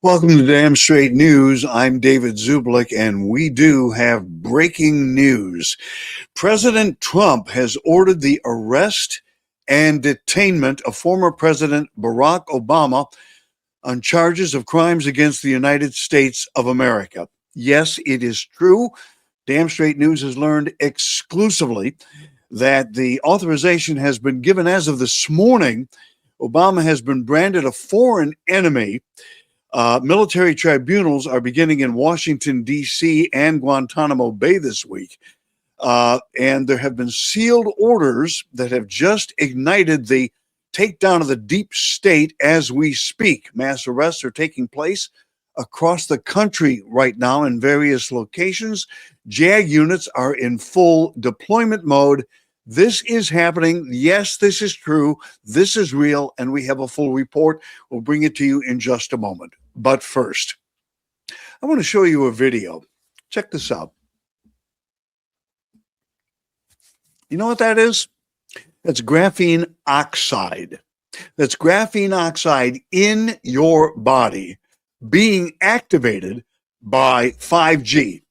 Welcome to Damn Straight News. I'm David Zublik, and we do have breaking news. President Trump has ordered the arrest and detainment of former President Barack Obama on charges of crimes against the United States of America. Yes, it is true. Damn Straight News has learned exclusively that the authorization has been given as of this morning. Obama has been branded a foreign enemy. Military tribunals are beginning in Washington, D.C. and Guantanamo Bay this week. And there have been sealed orders that have just ignited the takedown of the deep state as we speak. Mass arrests are taking place across the country right now in various locations. JAG units are in full deployment mode. This is happening. Yes, this is true. This is real, and we have a full report. We'll bring it to you in just a moment. But first, I want to show you a video. Check this out. You know what that is? That's graphene oxide. That's graphene oxide in your body being activated by 5G.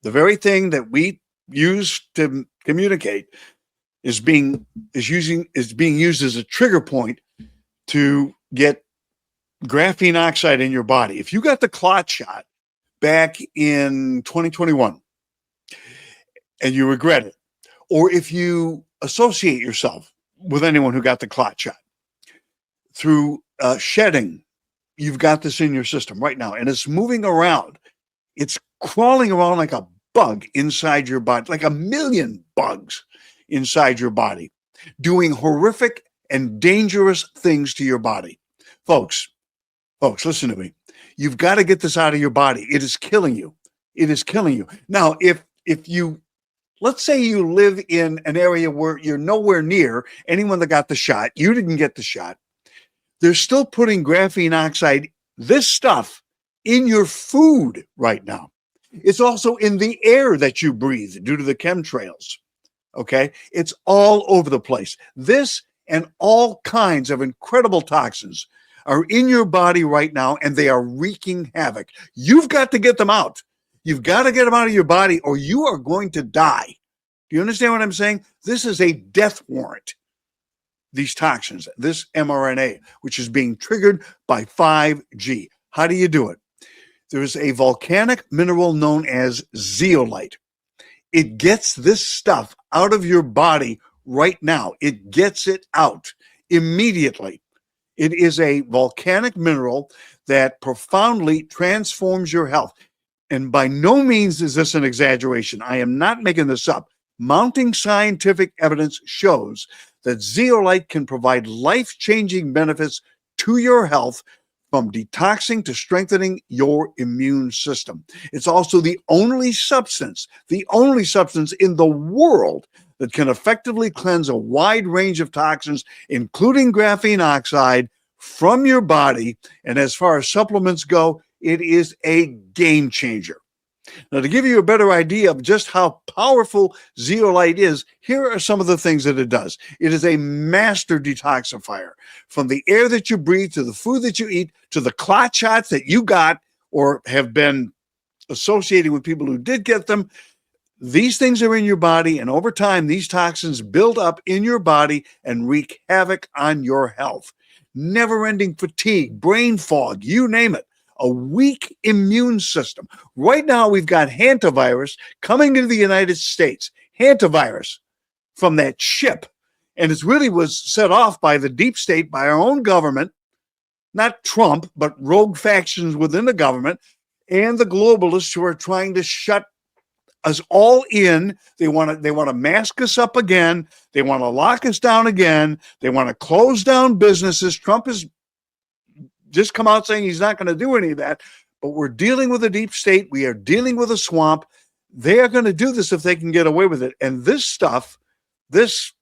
The very thing that we use to communicate is being used as a trigger point to get graphene oxide in your body. If you got the clot shot back in 2021 and you regret it, or if you associate yourself with anyone who got the clot shot through shedding, you've got this in your system right now, and it's moving around. It's crawling around like a bug inside your body, like a million bugs inside your body, doing horrific and dangerous things to your body. Folks, listen to me. You've got to get this out of your body. It is killing you. It is killing you. Now, if you, let's say you live in an area where you're nowhere near anyone that got the shot, you didn't get the shot, they're still putting graphene oxide, this stuff, in your food right now. It's also in the air that you breathe due to the chemtrails. Okay? It's all over the place. This and all kinds of incredible toxins are in your body right now, and they are wreaking havoc. You've got to get them out. You've got to get them out of your body, or you are going to die. Do you understand what I'm saying? This is a death warrant. These toxins, this mRNA, which is being triggered by 5G. How do you do it? There is a volcanic mineral known as zeolite. It gets this stuff out of your body right now. It gets it out immediately. It is a volcanic mineral that profoundly transforms your health. And by no means is this an exaggeration. I am not making this up. Mounting scientific evidence shows that zeolite can provide life-changing benefits to your health, from detoxing to strengthening your immune system. It's also the only substance in the world that can effectively cleanse a wide range of toxins, including graphene oxide, from your body. And as far as supplements go, it is a game changer. Now, to give you a better idea of just how powerful zeolite is, here are some of the things that it does. It is a master detoxifier. From the air that you breathe, to the food that you eat, to the clot shots that you got or have been associating with people who did get them, these things are in your body, and over time, these toxins build up in your body and wreak havoc on your health. Never-ending fatigue, brain fog, you name it. A weak immune system. Right now, we've got hantavirus coming into the United States. Hantavirus from that ship. And it really was set off by the deep state, by our own government, not Trump, but rogue factions within the government, and the globalists who are trying to shut us all in. They want to mask us up again. They want to lock us down again. They want to close down businesses. Trump has just come out saying he's not going to do any of that, but we're dealing with a deep state. We are dealing with a swamp. They are going to do this if they can get away with it. And this stuff, this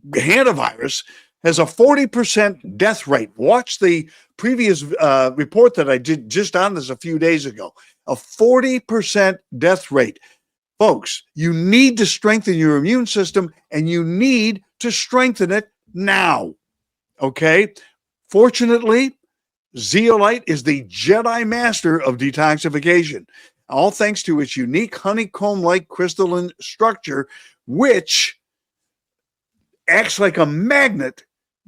hantavirus, has a 40% death rate. Watch the previous report that I did just on this a few days ago. A 40% death rate. Folks, you need to strengthen your immune system, and you need to strengthen it now. Okay? Fortunately, Zeolite is the Jedi master of detoxification, all thanks to its unique honeycomb-like crystalline structure, which acts like a magnet,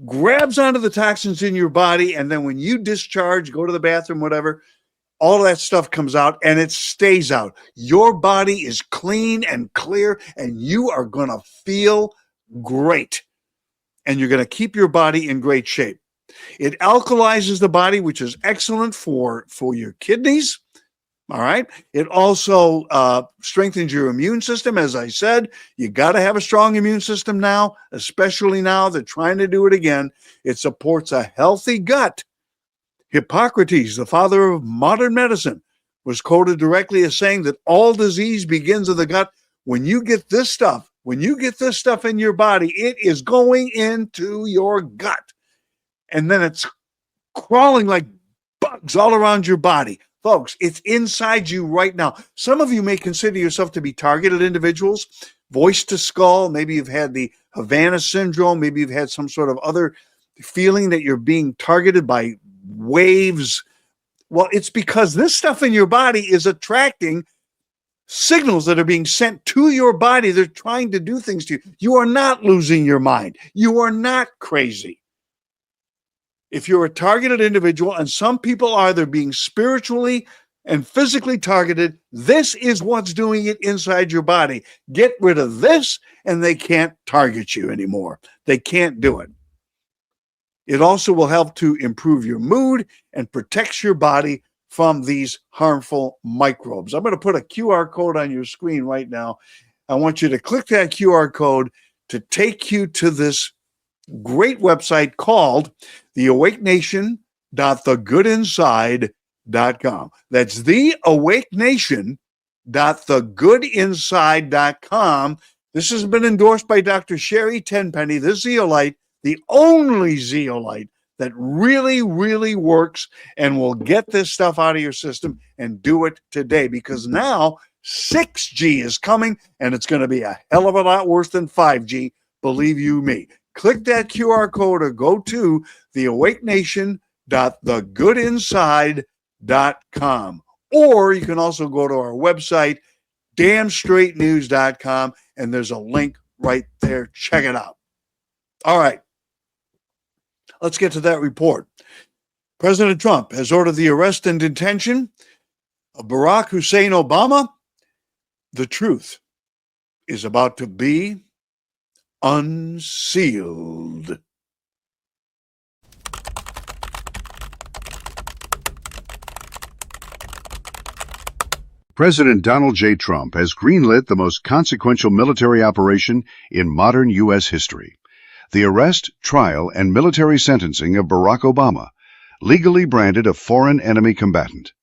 grabs onto the toxins in your body, and then when you discharge, go to the bathroom, whatever, all of that stuff comes out and it stays out. Your body is clean and clear, and you are going to feel great. And you're going to keep your body in great shape. It alkalizes the body, which is excellent for your kidneys. All right. It also strengthens your immune system. As I said, you got to have a strong immune system now, especially now they're trying to do it again. It supports a healthy gut. Hippocrates, the father of modern medicine, was quoted directly as saying that all disease begins in the gut. When you get this stuff in your body, it is going into your gut. And then it's crawling like bugs all around your body. Folks, it's inside you right now. Some of you may consider yourself to be targeted individuals, voice to skull. Maybe you've had the Havana syndrome. Maybe you've had some sort of other feeling that you're being targeted by waves. Well, it's because this stuff in your body is attracting signals that are being sent to your body. They're trying to do things to you. You are not losing your mind. You are not crazy. If you're a targeted individual, and some people are, they're being spiritually and physically targeted, this is what's doing it inside your body. Get rid of this, and they can't target you anymore. They can't do it. It also will help to improve your mood and protects your body from these harmful microbes. I'm going to put a QR code on your screen right now. I want you to click that QR code to take you to this great website called theawakenation.thegoodinside.com. That's theawakenation.thegoodinside.com. This has been endorsed by Dr. Sherry Tenpenny, this zeolite, the only zeolite that really, really works and will get this stuff out of your system, and do it today, because now 6G is coming and it's going to be a hell of a lot worse than 5G. Believe you me. Click that QR code or go to theawakenation.thegoodinside.com. Or you can also go to our website, damnstraightnews.com, and there's a link right there. Check it out. All right. Let's get to that report. President Trump has ordered the arrest and detention of Barack Hussein Obama. The truth is about to be unsealed. President Donald J. Trump has greenlit the most consequential military operation in modern U.S. history: the arrest, trial, and military sentencing of Barack Obama, legally branded a foreign enemy combatant.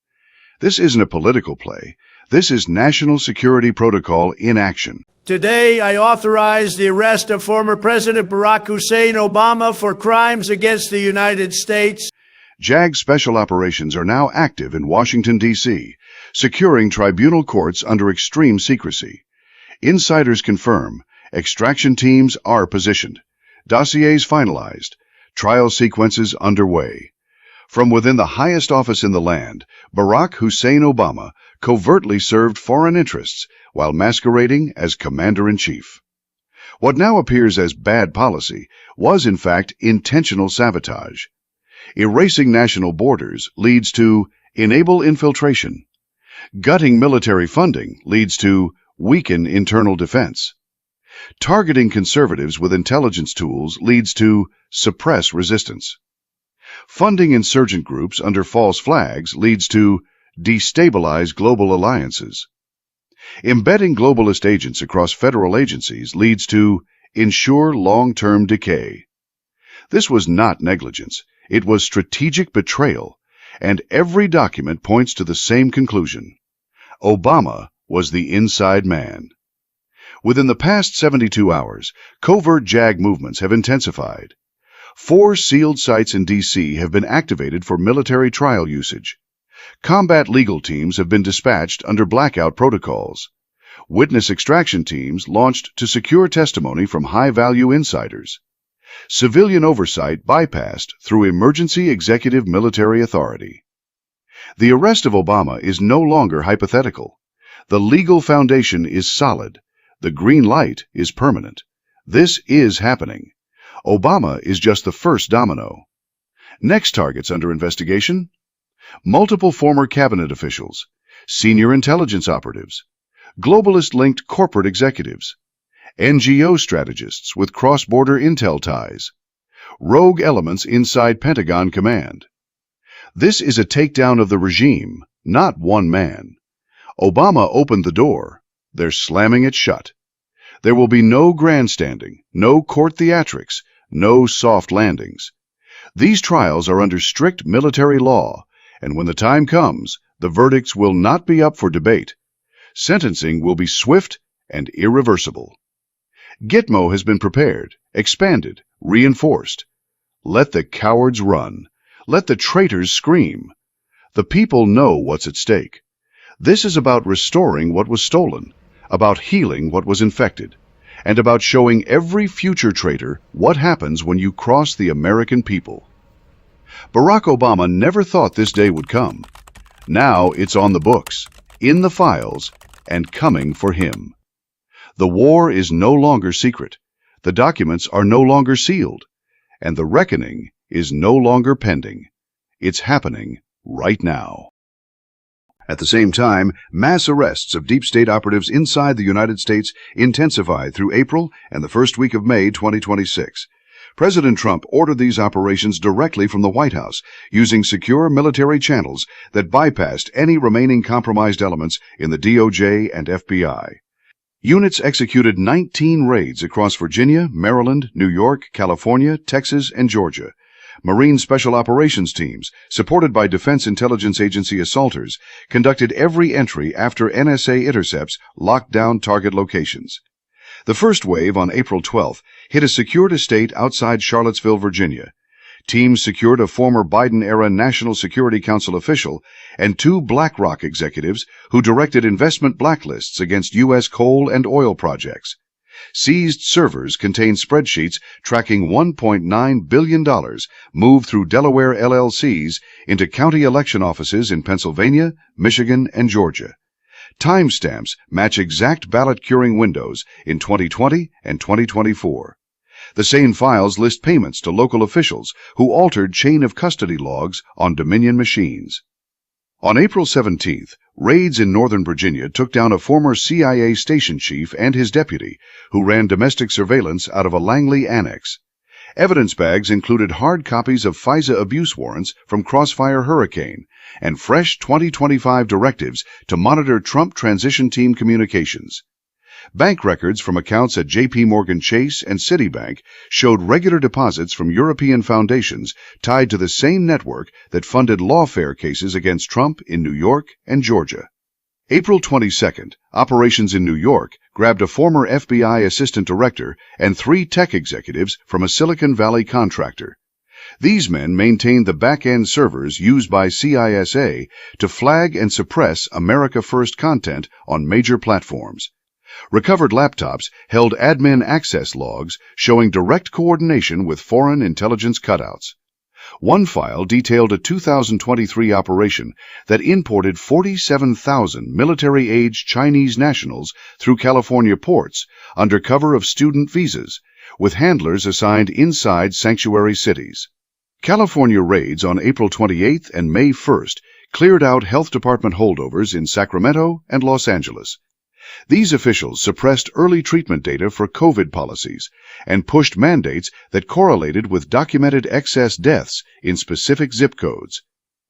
This isn't a political play. This is national security protocol in action. Today, I authorize the arrest of former President Barack Hussein Obama for crimes against the United States. JAG special operations are now active in Washington, D.C., securing tribunal courts under extreme secrecy. Insiders confirm extraction teams are positioned, dossiers finalized, trial sequences underway. From within the highest office in the land, Barack Hussein Obama covertly served foreign interests while masquerading as commander-in-chief. What now appears as bad policy was in fact intentional sabotage. Erasing national borders leads to enable infiltration. Gutting military funding leads to weaken internal defense. Targeting conservatives with intelligence tools leads to suppress resistance. Funding insurgent groups under false flags leads to destabilize global alliances. Embedding globalist agents across federal agencies leads to ensure long-term decay. This was not negligence. It was strategic betrayal, and every document points to the same conclusion. Obama was the inside man. Within the past 72 hours, covert JAG movements have intensified. 4 sealed sites in D.C. have been activated for military trial usage. Combat legal teams have been dispatched under blackout protocols. Witness extraction teams launched to secure testimony from high-value insiders. Civilian oversight bypassed through emergency executive military authority. The arrest of Obama is no longer hypothetical. The legal foundation is solid. The green light is permanent. This is happening. Obama is just the first domino. Next targets under investigation: multiple former cabinet officials, senior intelligence operatives, globalist-linked corporate executives, NGO strategists with cross-border intel ties, rogue elements inside Pentagon command. This is a takedown of the regime, not one man. Obama opened the door. They're slamming it shut. There will be no grandstanding, no court theatrics, no soft landings. These trials are under strict military law, and when the time comes, the verdicts will not be up for debate. Sentencing will be swift and irreversible. Gitmo has been prepared, expanded, reinforced. Let the cowards run. Let the traitors scream. The people know what's at stake. This is about restoring what was stolen, about healing what was infected, and about showing every future traitor what happens when you cross the American people. Barack Obama never thought this day would come. Now it's on the books, in the files, and coming for him. The war is no longer secret. The documents are no longer sealed. And the reckoning is no longer pending. It's happening right now. At the same time, mass arrests of deep state operatives inside the United States intensified through April and the first week of May 2026. President Trump ordered these operations directly from the White House, using secure military channels that bypassed any remaining compromised elements in the DOJ and FBI. Units executed 19 raids across Virginia, Maryland, New York, California, Texas, and Georgia. Marine Special Operations teams, supported by Defense Intelligence Agency assaulters, conducted every entry after NSA intercepts locked down target locations. The first wave on April 12th hit a secured estate outside Charlottesville, Virginia. Teams secured a former Biden-era National Security Council official and 2 BlackRock executives who directed investment blacklists against U.S. coal and oil projects. Seized servers contained spreadsheets tracking $1.9 billion moved through Delaware LLCs into county election offices in Pennsylvania, Michigan, and Georgia. Timestamps match exact ballot curing windows in 2020 and 2024. The same files list payments to local officials who altered chain of custody logs on Dominion machines. On April 17th, raids in Northern Virginia took down a former CIA station chief and his deputy, who ran domestic surveillance out of a Langley annex. Evidence bags included hard copies of FISA abuse warrants from Crossfire Hurricane and fresh 2025 directives to monitor Trump transition team communications. Bank records from accounts at J.P. Morgan Chase and Citibank showed regular deposits from European foundations tied to the same network that funded lawfare cases against Trump in New York and Georgia. April 22nd, operations in New York grabbed a former FBI assistant director and 3 tech executives from a Silicon Valley contractor. These men maintained the back-end servers used by CISA to flag and suppress America First content on major platforms. Recovered laptops held admin access logs showing direct coordination with foreign intelligence cutouts. One file detailed a 2023 operation that imported 47,000 military-age Chinese nationals through California ports under cover of student visas, with handlers assigned inside sanctuary cities. California raids on April 28th and May 1st cleared out health department holdovers in Sacramento and Los Angeles. These officials suppressed early treatment data for COVID policies and pushed mandates that correlated with documented excess deaths in specific zip codes.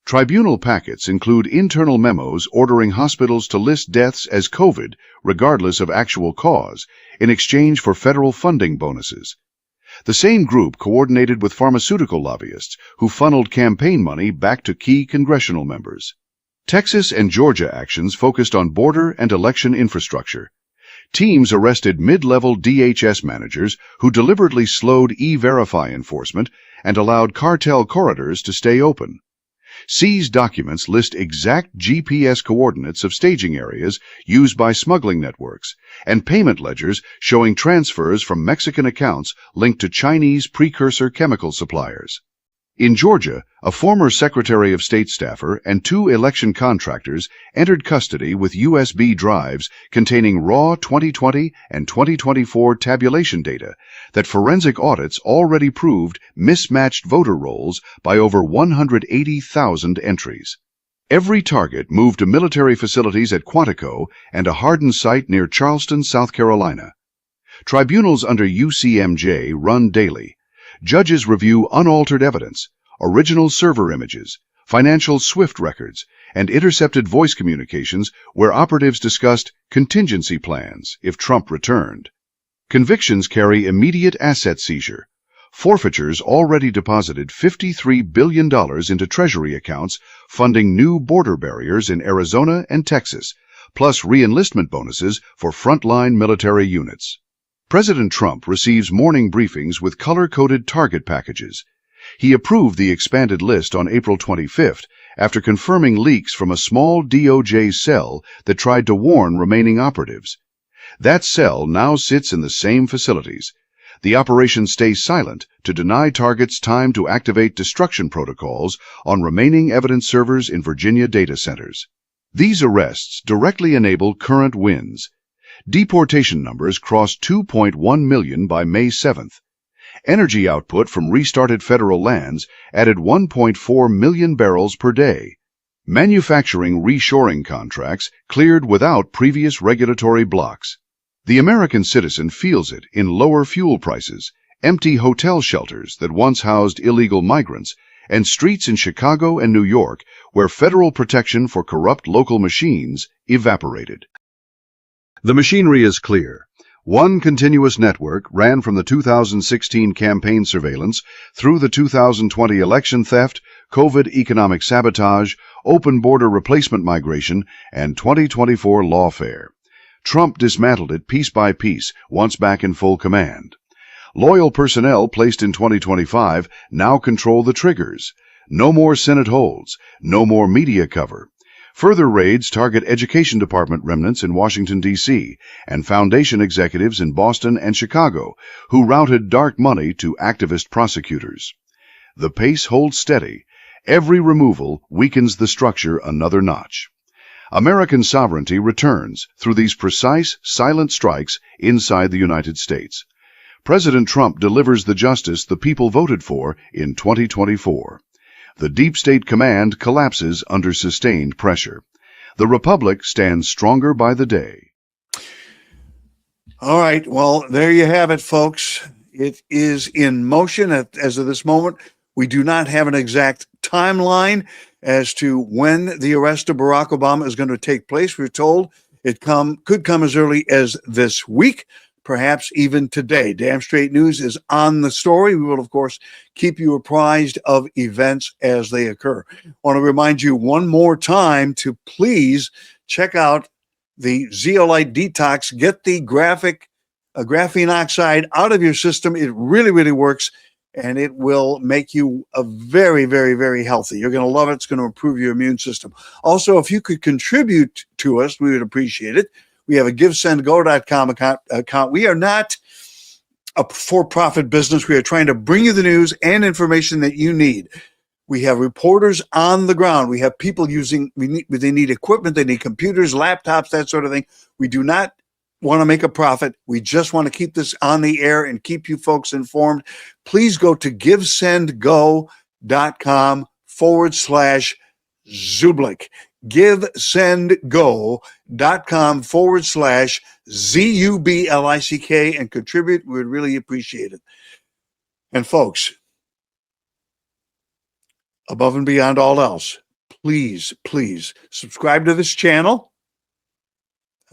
Tribunal packets include internal memos ordering hospitals to list deaths as COVID regardless of actual cause in exchange for federal funding bonuses. The same group coordinated with pharmaceutical lobbyists who funneled campaign money back to key congressional members. Texas and Georgia actions focused on border and election infrastructure. Teams arrested mid-level DHS managers who deliberately slowed E-Verify enforcement and allowed cartel corridors to stay open. Seized documents list exact GPS coordinates of staging areas used by smuggling networks and payment ledgers showing transfers from Mexican accounts linked to Chinese precursor chemical suppliers. In Georgia, a former Secretary of State staffer and 2 election contractors entered custody with USB drives containing raw 2020 and 2024 tabulation data that forensic audits already proved mismatched voter rolls by over 180,000 entries. Every target moved to military facilities at Quantico and a hardened site near Charleston, South Carolina. Tribunals under UCMJ run daily. Judges review unaltered evidence, original server images, financial SWIFT records, and intercepted voice communications where operatives discussed contingency plans if Trump returned. Convictions carry immediate asset seizure. Forfeitures already deposited $53 billion into Treasury accounts funding new border barriers in Arizona and Texas, plus re-enlistment bonuses for frontline military units. President Trump receives morning briefings with color-coded target packages. He approved the expanded list on April 25th after confirming leaks from a small DOJ cell that tried to warn remaining operatives. That cell now sits in the same facilities. The operation stays silent to deny targets time to activate destruction protocols on remaining evidence servers in Virginia data centers. These arrests directly enable current wins. Deportation numbers crossed 2.1 million by May 7th. Energy output from restarted federal lands added 1.4 million barrels per day. Manufacturing reshoring contracts cleared without previous regulatory blocks. The American citizen feels it in lower fuel prices, empty hotel shelters that once housed illegal migrants, and streets in Chicago and New York where federal protection for corrupt local machines evaporated. The machinery is clear. One continuous network ran from the 2016 campaign surveillance through the 2020 election theft, COVID economic sabotage, open border replacement migration, and 2024 lawfare. Trump dismantled it piece by piece once back in full command. Loyal personnel placed in 2025 now control the triggers. No more Senate holds, no more media cover. Further raids target Education Department remnants in Washington, D.C., and foundation executives in Boston and Chicago who routed dark money to activist prosecutors. The pace holds steady. Every removal weakens the structure another notch. American sovereignty returns through these precise, silent strikes inside the United States. President Trump delivers the justice the people voted for in 2024. The deep state command collapses under sustained pressure. The Republic stands stronger by the day. All right. Well, there you have it, folks. It is in motion as of this moment. We do not have an exact timeline as to when the arrest of Barack Obama is going to take place. We're told it could come as early as this week, perhaps even today. Damn Straight News is on the story. We will, of course, keep you apprised of events as they occur. I want to remind you one more time to please check out the Zeolite Detox. Get the graphene oxide out of your system. It really, really works, and it will make you a very, very, very healthy. You're going to love it. It's going to improve your immune system. Also, if you could contribute to us, we would appreciate it. We have a GiveSendGo.com account. We are not a for-profit business. We are trying to bring you the news and information that you need. We have reporters on the ground. We have people they need equipment, they need computers, laptops, that sort of thing. We do not want to make a profit. We just want to keep this on the air and keep you folks informed. Please go to GiveSendGo.com/Zublik. GiveSendGo.com/ZUBLICK and contribute. We would really appreciate it. And folks, above and beyond all else, please, please subscribe to this channel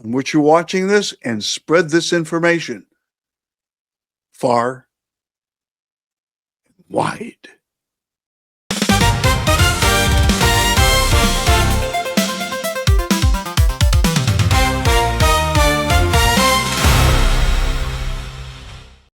on which you're watching this and spread this information far and wide.